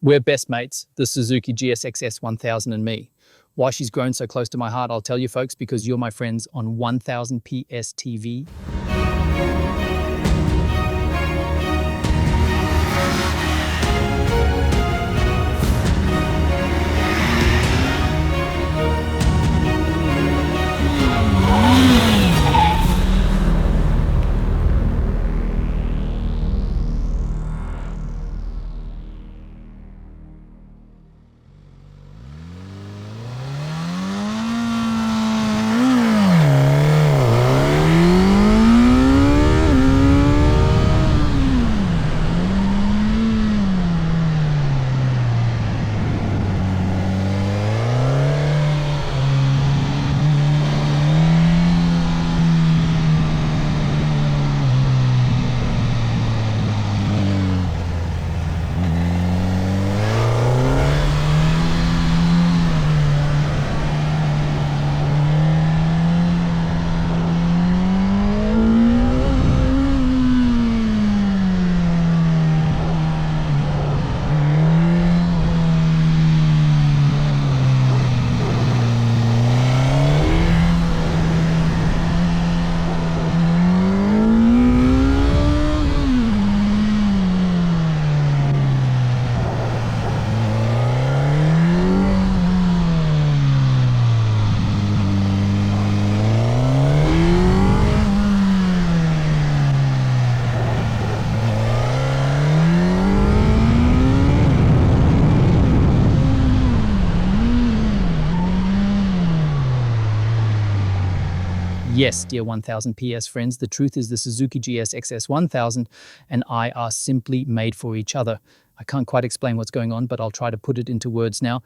We're best mates, the Suzuki GSX-S1000 and me. Why she's grown so close to my heart, I'll tell you folks, because you're my friends on 1000 PS TV. Yes, dear 1000 PS friends, the truth is the Suzuki GSX-S1000 and I are simply made for each other. I can't quite explain what's going on, but I'll try to put it into words now.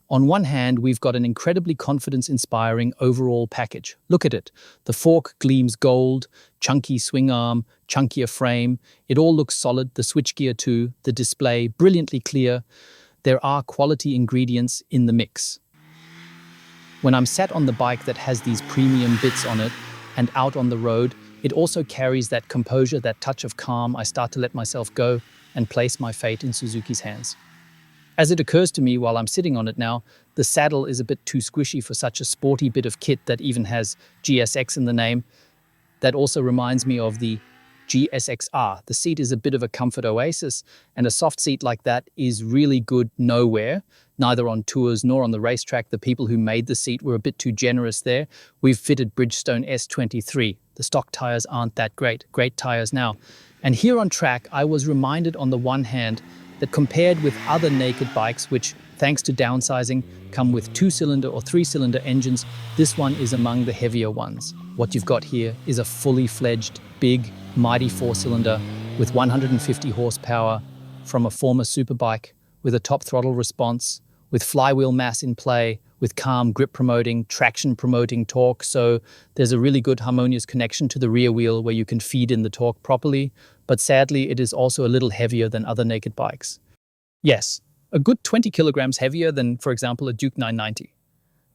On one hand, we've got an incredibly confidence-inspiring overall package. Look at it. The fork gleams gold, chunky swing arm, chunkier frame. It all looks solid, the switchgear too, the display brilliantly clear. There are quality ingredients in the mix. When I'm sat on the bike that has these premium bits on it and out on the road, it also carries that composure, that touch of calm. I start to let myself go and place my fate in Suzuki's hands. As it occurs to me while I'm sitting on it now, the saddle is a bit too squishy for such a sporty bit of kit that even has GSX in the name. That also reminds me of the GSX-R. The seat is a bit of a comfort oasis, and a soft seat like that is really good nowhere, neither on tours nor on the racetrack. The people who made the seat were a bit too generous there. We've fitted Bridgestone S23. The stock tires aren't that great. Great tires now. And here on track, I was reminded on the one hand that compared with other naked bikes, which, thanks to downsizing, come with 2-cylinder or 3-cylinder engines, this one is among the heavier ones. What you've got here is a fully fledged, big, mighty 4-cylinder with 150 horsepower from a former superbike, with a top throttle response, with flywheel mass in play, with calm grip promoting, traction promoting torque. So there's a really good harmonious connection to the rear wheel where you can feed in the torque properly. But sadly, it is also a little heavier than other naked bikes. Yes, a good 20 kilograms heavier than, for example, a Duke 990.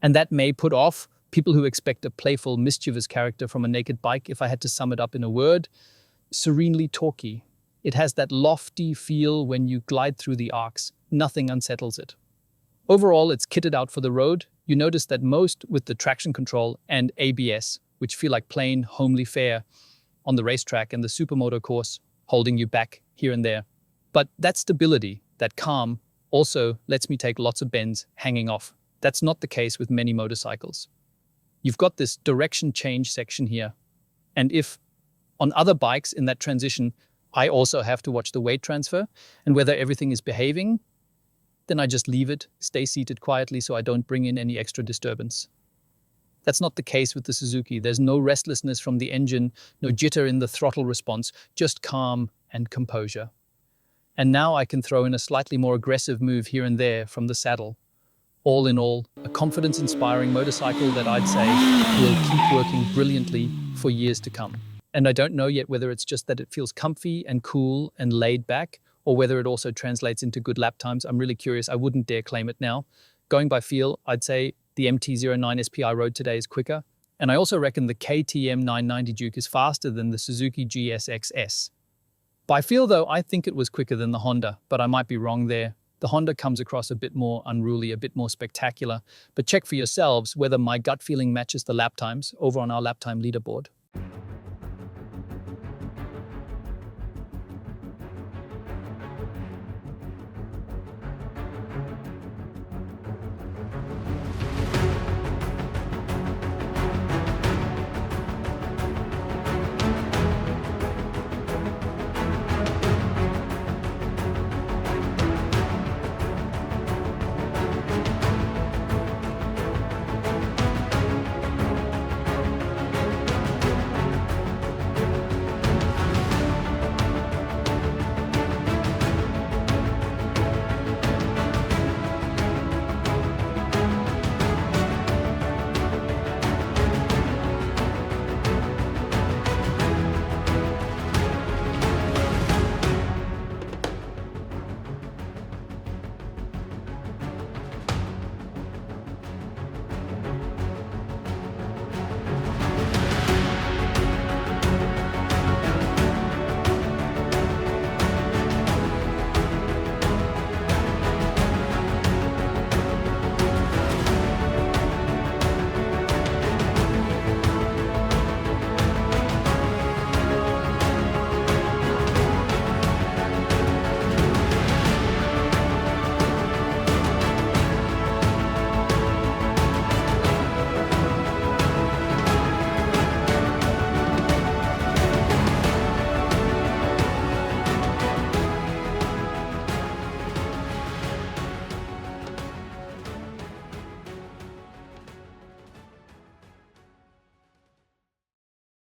And that may put off people who expect a playful, mischievous character from a naked bike. If I had to sum it up in a word, serenely torquey. It has that lofty feel when you glide through the arcs. Nothing unsettles it. Overall, it's kitted out for the road. You notice that most with the traction control and ABS, which feel like plain, homely fare on the racetrack and the supermoto course, holding you back here and there. But that stability, that calm, also lets me take lots of bends hanging off. That's not the case with many motorcycles. You've got this direction change section here. And if on other bikes in that transition, I also have to watch the weight transfer and whether everything is behaving, then I just leave it, stay seated quietly so I don't bring in any extra disturbance. That's not the case with the Suzuki. There's no restlessness from the engine, no jitter in the throttle response, just calm and composure. And now I can throw in a slightly more aggressive move here and there from the saddle. All in all, a confidence-inspiring motorcycle that I'd say will keep working brilliantly for years to come. And I don't know yet whether it's just that it feels comfy and cool and laid back, or whether it also translates into good lap times. I'm really curious. I wouldn't dare claim it now. Going by feel, I'd say the MT-09 SPI Road today is quicker. And I also reckon the KTM 990 Duke is faster than the Suzuki GSX-S. By feel though, I think it was quicker than the Honda, but I might be wrong there. The Honda comes across a bit more unruly, a bit more spectacular, but check for yourselves whether my gut feeling matches the lap times over on our lap time leaderboard.